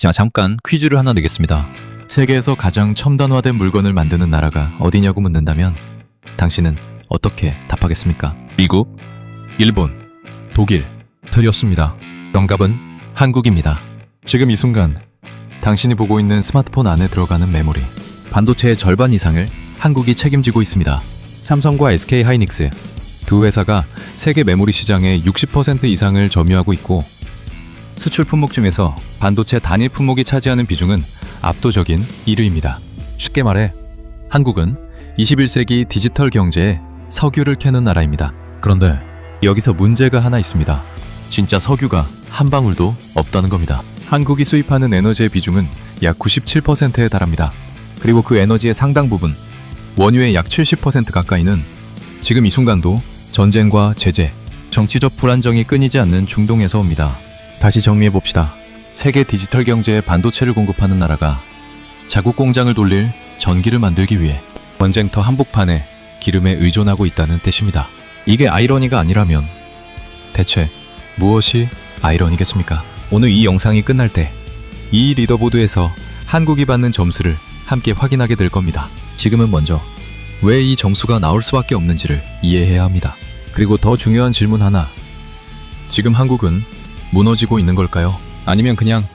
자, 잠깐 퀴즈를 하나 내겠습니다. 세계에서 가장 첨단화된 물건을 만드는 나라가 어디냐고 묻는다면 당신은 어떻게 답하겠습니까? 미국, 일본, 독일. 틀렸습니다. 정답은 한국입니다. 지금 이 순간 당신이 보고 있는 스마트폰 안에 들어가는 메모리, 반도체의 절반 이상을 한국이 책임지고 있습니다. 삼성과 SK하이닉스 두 회사가 세계 메모리 시장의 60% 이상을 점유하고 있고, 수출 품목 중에서 반도체 단일 품목이 차지하는 비중은 압도적인 1위입니다. 쉽게 말해 한국은 21세기 디지털 경제에 석유를 캐는 나라입니다. 그런데 여기서 문제가 하나 있습니다. 진짜 석유가 한 방울도 없다는 겁니다. 한국이 수입하는 에너지의 비중은 약 97%에 달합니다. 그리고 그 에너지의 상당 부분, 원유의 약 70% 가까이는 지금 이 순간도 전쟁과 제재, 정치적 불안정이 끊이지 않는 중동에서 옵니다. 다시 정리해봅시다. 세계 디지털 경제에 반도체를 공급하는 나라가 자국 공장을 돌릴 전기를 만들기 위해 전쟁터 한복판에 기름에 의존하고 있다는 뜻입니다. 이게 아이러니가 아니라면 대체 무엇이 아이러니겠습니까? 오늘 이 영상이 끝날 때 이 리더보드에서 한국이 받는 점수를 함께 확인하게 될 겁니다. 지금은 먼저 왜 이 점수가 나올 수밖에 없는지를 이해해야 합니다. 그리고 더 중요한 질문 하나. 지금 한국은 무너지고 있는 걸까요? 아니면 그냥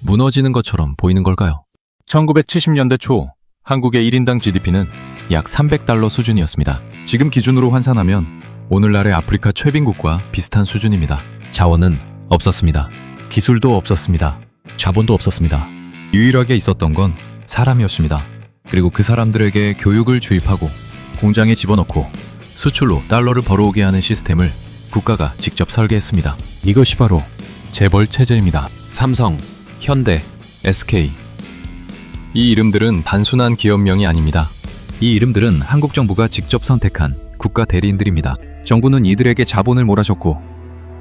무너지는 것처럼 보이는 걸까요? 1970년대 초 한국의 1인당 GDP는 약 300달러 수준이었습니다. 지금 기준으로 환산하면 오늘날의 아프리카 최빈국과 비슷한 수준입니다. 자원은 없었습니다. 기술도 없었습니다. 자본도 없었습니다. 유일하게 있었던 건 사람이었습니다. 그리고 그 사람들에게 교육을 주입하고 공장에 집어넣고 수출로 달러를 벌어오게 하는 시스템을 국가가 직접 설계했습니다. 이것이 바로 재벌 체제입니다. 삼성, 현대, SK. 이 이름들은 단순한 기업명이 아닙니다. 이 이름들은 한국 정부가 직접 선택한 국가 대리인들입니다. 정부는 이들에게 자본을 몰아줬고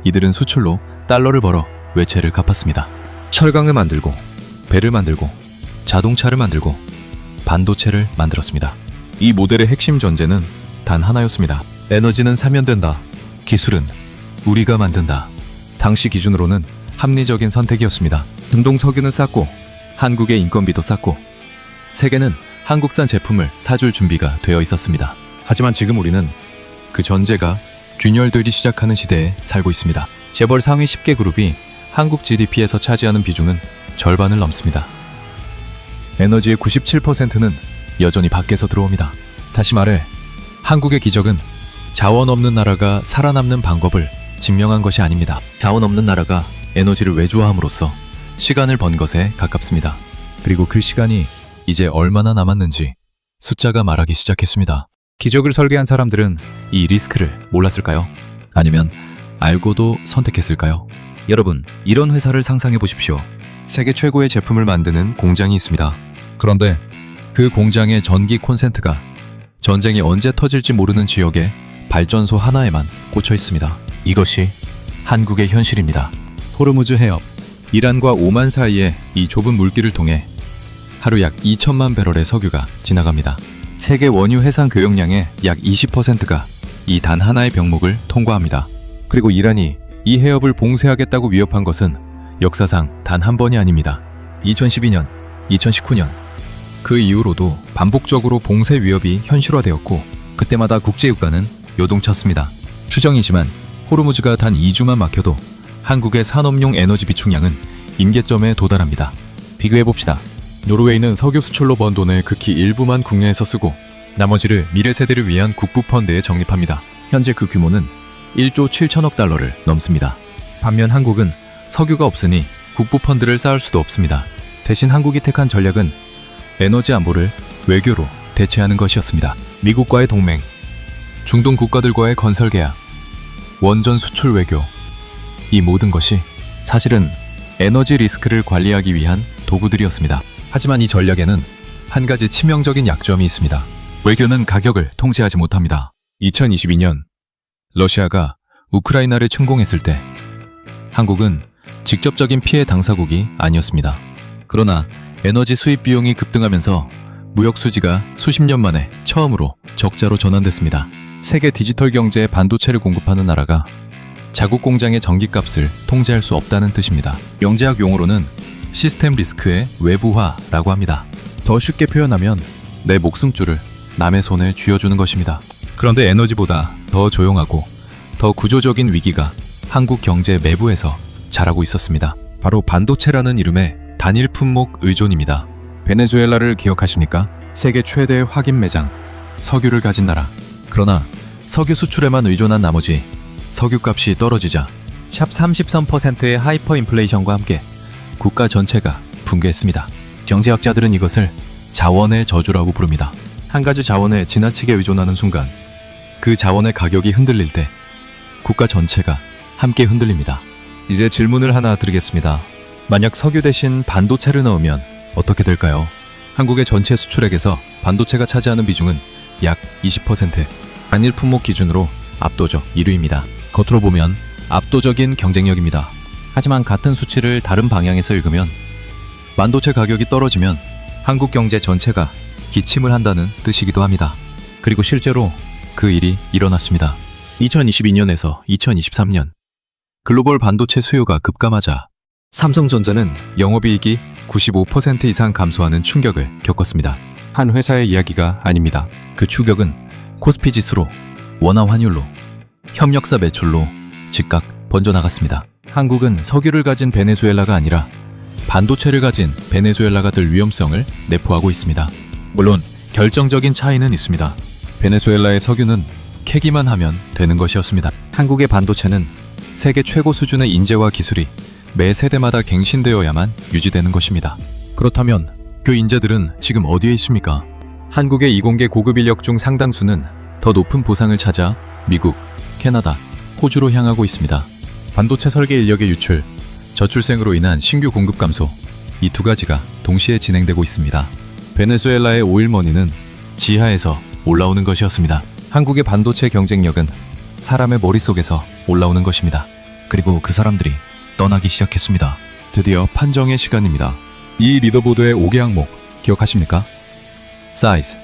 이들은 수출로 달러를 벌어 외채를 갚았습니다. 철강을 만들고 배를 만들고 자동차를 만들고 반도체를 만들었습니다. 이 모델의 핵심 전제는 단 하나였습니다. 에너지는 사면 된다. 기술은 우리가 만든다. 당시 기준으로는 합리적인 선택이었습니다. 중동 석유는 쌌고 한국의 인건비도 쌌고 세계는 한국산 제품을 사줄 준비가 되어 있었습니다. 하지만 지금 우리는 그 전제가 균열되기 시작하는 시대에 살고 있습니다. 재벌 상위 10개 그룹이 한국 GDP에서 차지하는 비중은 절반을 넘습니다. 에너지의 97%는 여전히 밖에서 들어옵니다. 다시 말해 한국의 기적은 자원 없는 나라가 살아남는 방법을 증명한 것이 아닙니다. 자원 없는 나라가 에너지를 외주화함으로써 시간을 번 것에 가깝습니다. 그리고 그 시간이 이제 얼마나 남았는지 숫자가 말하기 시작했습니다. 기적을 설계한 사람들은 이 리스크를 몰랐을까요? 아니면 알고도 선택했을까요? 여러분, 이런 회사를 상상해 보십시오. 세계 최고의 제품을 만드는 공장이 있습니다. 그런데 그 공장의 전기 콘센트가 전쟁이 언제 터질지 모르는 지역의 발전소 하나에만 꽂혀 있습니다. 이것이 한국의 현실입니다. 호르무즈 해협, 이란과 오만 사이의 이 좁은 물길을 통해 하루 약 2천만 배럴의 석유가 지나갑니다. 세계 원유 해상 교역량의 약 20%가 이 단 하나의 병목을 통과합니다. 그리고 이란이 이 해협을 봉쇄하겠다고 위협한 것은 역사상 단 한 번이 아닙니다. 2012년, 2019년 그 이후로도 반복적으로 봉쇄 위협이 현실화되었고 그때마다 국제유가는 요동쳤습니다. 추정이지만 호르무즈가 단 2주만 막혀도 한국의 산업용 에너지 비축량은 임계점에 도달합니다. 비교해봅시다. 노르웨이는 석유 수출로 번 돈의 극히 일부만 국내에서 쓰고 나머지를 미래 세대를 위한 국부 펀드에 적립합니다. 현재 그 규모는 1조 7천억 달러를 넘습니다. 반면 한국은 석유가 없으니 국부 펀드를 쌓을 수도 없습니다. 대신 한국이 택한 전략은 에너지 안보를 외교로 대체하는 것이었습니다. 미국과의 동맹, 중동 국가들과의 건설 계약, 원전 수출 외교, 이 모든 것이 사실은 에너지 리스크를 관리하기 위한 도구들이었습니다. 하지만 이 전략에는 한 가지 치명적인 약점이 있습니다. 외교는 가격을 통제하지 못합니다. 2022년 러시아가 우크라이나를 침공했을 때 한국은 직접적인 피해 당사국이 아니었습니다. 그러나 에너지 수입 비용이 급등하면서 무역 수지가 수십 년 만에 처음으로 적자로 전환됐습니다. 세계 디지털 경제에 반도체를 공급하는 나라가 자국 공장의 전기값을 통제할 수 없다는 뜻입니다. 경제학 용어로는 시스템 리스크의 외부화라고 합니다. 더 쉽게 표현하면 내 목숨줄을 남의 손에 쥐어주는 것입니다. 그런데 에너지보다 더 조용하고 더 구조적인 위기가 한국 경제 내부에서 자라고 있었습니다. 바로 반도체라는 이름의 단일 품목 의존입니다. 베네수엘라를 기억하십니까? 세계 최대의 확인 매장, 석유를 가진 나라. 그러나 석유 수출에만 의존한 나머지 석유값이 떨어지자 샵 33%의 하이퍼 인플레이션과 함께 국가 전체가 붕괴했습니다. 경제학자들은 이것을 자원의 저주라고 부릅니다. 한 가지 자원에 지나치게 의존하는 순간 그 자원의 가격이 흔들릴 때 국가 전체가 함께 흔들립니다. 이제 질문을 하나 드리겠습니다. 만약 석유 대신 반도체를 넣으면 어떻게 될까요? 한국의 전체 수출액에서 반도체가 차지하는 비중은 약 20%, 단일 품목 기준으로 압도적 1위입니다. 겉으로 보면 압도적인 경쟁력입니다. 하지만 같은 수치를 다른 방향에서 읽으면 반도체 가격이 떨어지면 한국 경제 전체가 기침을 한다는 뜻이기도 합니다. 그리고 실제로 그 일이 일어났습니다. 2022년에서 2023년 글로벌 반도체 수요가 급감하자 삼성전자는 영업이익이 95% 이상 감소하는 충격을 겪었습니다. 한 회사의 이야기가 아닙니다. 그 충격은 코스피 지수로, 원화 환율로, 협력사 매출로 즉각 번져나갔습니다. 한국은 석유를 가진 베네수엘라가 아니라 반도체를 가진 베네수엘라가 될 위험성을 내포하고 있습니다. 물론 결정적인 차이는 있습니다. 베네수엘라의 석유는 캐기만 하면 되는 것이었습니다. 한국의 반도체는 세계 최고 수준의 인재와 기술이 매 세대마다 갱신되어야만 유지되는 것입니다. 그렇다면 그 인재들은 지금 어디에 있습니까? 한국의 이공계 고급 인력 중 상당수는 더 높은 보상을 찾아 미국, 캐나다, 호주로 향하고 있습니다. 반도체 설계 인력의 유출, 저출생으로 인한 신규 공급 감소, 이 두 가지가 동시에 진행되고 있습니다. 베네수엘라의 오일머니는 지하에서 올라오는 것이었습니다. 한국의 반도체 경쟁력은 사람의 머릿속에서 올라오는 것입니다. 그리고 그 사람들이 떠나기 시작했습니다. 드디어 판정의 시간입니다. 이 리더보드의 5개 항목 기억하십니까? 사이즈,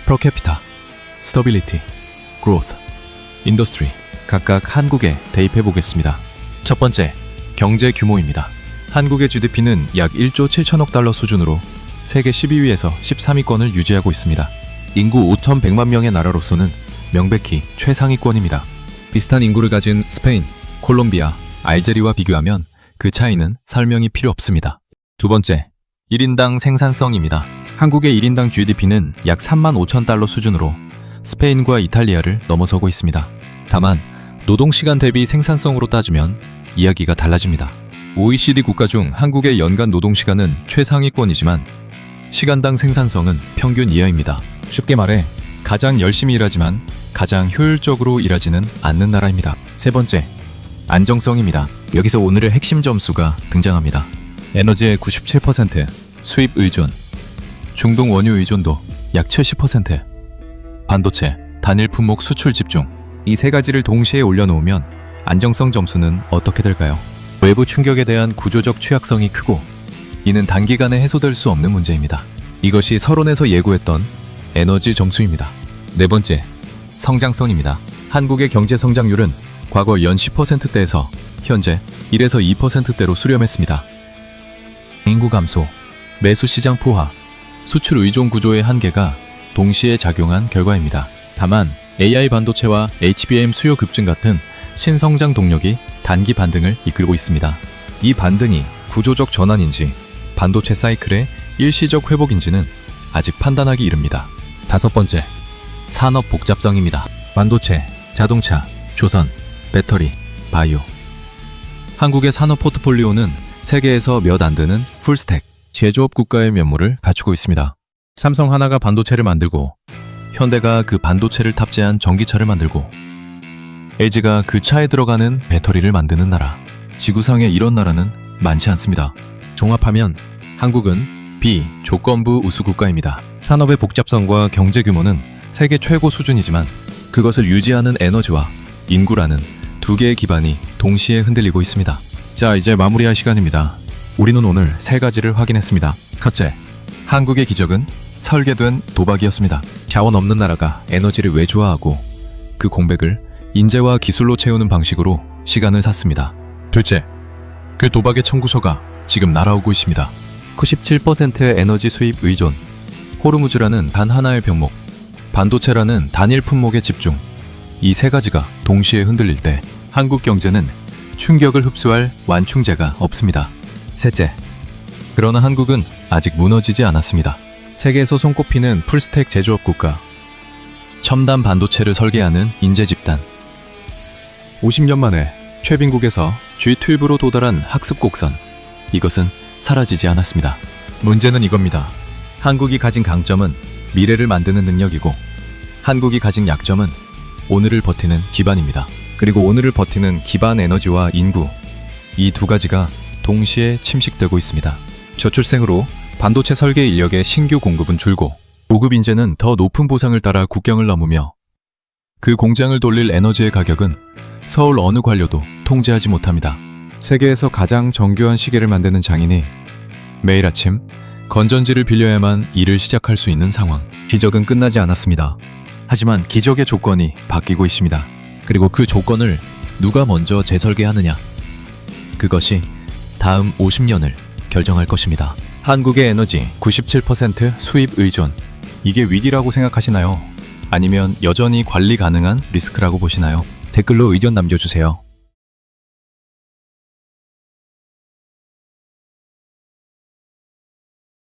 프로캐피타, 스터빌리티, 그로스, 인더스트리 각각 한국에 대입해 보겠습니다. 첫 번째, 경제 규모입니다. 한국의 GDP는 약 1조 7천억 달러 수준으로 세계 12위에서 13위권을 유지하고 있습니다. 인구 5,100만 명의 나라로서는 명백히 최상위권입니다. 비슷한 인구를 가진 스페인, 콜롬비아, 알제리와 비교하면 그 차이는 설명이 필요 없습니다. 두 번째, 1인당 생산성입니다. 한국의 1인당 GDP는 약 3만 5천 달러 수준으로 스페인과 이탈리아를 넘어서고 있습니다. 다만 노동시간 대비 생산성으로 따지면 이야기가 달라집니다. OECD 국가 중 한국의 연간 노동시간은 최상위권이지만 시간당 생산성은 평균 이하입니다. 쉽게 말해 가장 열심히 일하지만 가장 효율적으로 일하지는 않는 나라입니다. 세 번째, 안정성입니다. 여기서 오늘의 핵심 점수가 등장합니다. 에너지의 97%, 수입 의존, 중동 원유 의존도 약 70%, 반도체, 단일 품목 수출 집중, 이 세 가지를 동시에 올려놓으면 안정성 점수는 어떻게 될까요? 외부 충격에 대한 구조적 취약성이 크고 이는 단기간에 해소될 수 없는 문제입니다. 이것이 서론에서 예고했던 에너지 점수입니다. 네 번째, 성장성입니다. 한국의 경제 성장률은 과거 연 10%대에서 현재 1에서 2%대로 수렴했습니다. 인구 감소, 매수 시장 포화, 수출 의존 구조의 한계가 동시에 작용한 결과입니다. 다만 AI 반도체와 HBM 수요 급증 같은 신성장 동력이 단기 반등을 이끌고 있습니다. 이 반등이 구조적 전환인지 반도체 사이클의 일시적 회복인지는 아직 판단하기 이릅니다. 다섯 번째, 산업 복잡성입니다. 반도체, 자동차, 조선, 배터리, 바이오. 한국의 산업 포트폴리오는 세계에서 몇 안 되는 풀스택, 제조업 국가의 면모를 갖추고 있습니다. 삼성 하나가 반도체를 만들고 현대가 그 반도체를 탑재한 전기차를 만들고 LG가 그 차에 들어가는 배터리를 만드는 나라. 지구상에 이런 나라는 많지 않습니다. 종합하면 한국은 비조건부 우수 국가입니다. 산업의 복잡성과 경제 규모는 세계 최고 수준이지만 그것을 유지하는 에너지와 인구라는 두 개의 기반이 동시에 흔들리고 있습니다. 자, 이제 마무리할 시간입니다. 우리는 오늘 세 가지를 확인했습니다. 첫째, 한국의 기적은 설계된 도박이었습니다. 자원 없는 나라가 에너지를 외주화하고 그 공백을 인재와 기술로 채우는 방식으로 시간을 샀습니다. 둘째, 그 도박의 청구서가 지금 날아오고 있습니다. 97%의 에너지 수입 의존, 호르무즈라는 단 하나의 병목, 반도체라는 단일 품목에 집중. 이 세 가지가 동시에 흔들릴 때 한국 경제는 충격을 흡수할 완충제가 없습니다. 셋째, 그러나 한국은 아직 무너지지 않았습니다. 세계에서 손꼽히는 풀스택 제조업 국가, 첨단 반도체를 설계하는 인재 집단, 50년 만에 최빈국에서 G12로 도달한 학습 곡선, 이것은 사라지지 않았습니다. 문제는 이겁니다. 한국이 가진 강점은 미래를 만드는 능력이고, 한국이 가진 약점은 오늘을 버티는 기반입니다. 그리고 오늘을 버티는 기반 에너지와 인구, 이 두 가지가 동시에 침식되고 있습니다. 저출생으로 반도체 설계 인력의 신규 공급은 줄고, 고급 인재는 더 높은 보상을 따라 국경을 넘으며, 그 공장을 돌릴 에너지의 가격은 서울 어느 관료도 통제하지 못합니다. 세계에서 가장 정교한 시계를 만드는 장인이 매일 아침 건전지를 빌려야만 일을 시작할 수 있는 상황. 기적은 끝나지 않았습니다. 하지만 기적의 조건이 바뀌고 있습니다. 그리고 그 조건을 누가 먼저 재설계하느냐, 그것이 다음 50년을 결정할 것입니다. 한국의 에너지 97% 수입 의존, 이게 위기라고 생각하시나요? 아니면 여전히 관리 가능한 리스크라고 보시나요? 댓글로 의견 남겨주세요.